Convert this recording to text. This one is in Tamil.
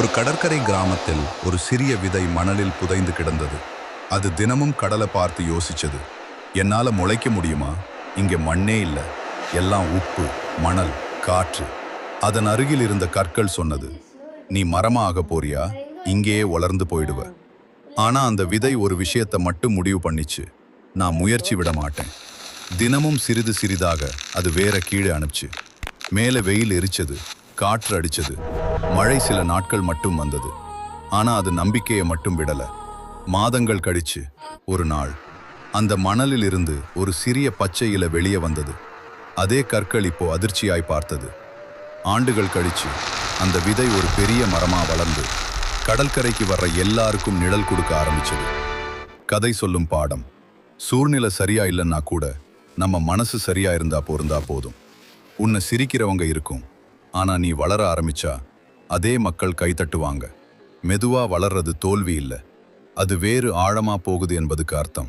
ஒரு கடற்கரை கிராமத்தில் ஒரு சிறிய விதை மணலில் புதைந்து கிடந்தது. அது தினமும் கடலை பார்த்து யோசிச்சது. என்னால முளைக்க முடியுமா? இங்கே மண்ணே இல்ல, எல்லாம் உப்பு, மணல், காற்று. அதன் அருகில் இருந்த கற்கள் சொன்னது, நீ மரமா ஆக போறியா? இங்கேயே வளர்ந்து போயிடுவ. ஆனா அந்த விதை ஒரு விஷயத்தை மட்டும் முடிவு பண்ணிச்சு, நான் முயற்சி விட மாட்டேன். தினமும் சிறிது சிறிதாக அது வேற கீழே அனுப்பிச்சு. மேலே வெயில் எரிச்சது, காற்று அடிச்சது, மழை சில நாட்கள் மட்டும் வந்தது. ஆனா அது நம்பிக்கையை மட்டும் விடல. மாதங்கள் கழிச்சு ஒரு நாள் அந்த மணலில் இருந்து ஒரு சிறிய பச்சை இலை வெளியே வந்தது. அதே கற்கள் இப்போ அதிர்ச்சியாய் பார்த்தது. ஆண்டுகள் கழிச்சு அந்த விதை ஒரு பெரிய மரமா வளர்ந்து கடற்கரைக்கு வர்ற எல்லாருக்கும் நிழல் கொடுக்க ஆரம்பிச்சது. கதை சொல்லும் பாடம்: சூழ்நிலை சரியா இல்லைன்னா கூட நம்ம மனசு சரியா இருந்தா போதும். உன்னை சிரிக்கிறவங்க இருக்கும், ஆனா நீ வளர ஆரம்பிச்சா அதே மக்கள் கைத்தட்டுவாங்க. மெதுவா வளர்றது தோல்வி இல்லை, அது வேறு ஆழமா போகுது என்பதுக்கு அர்த்தம்.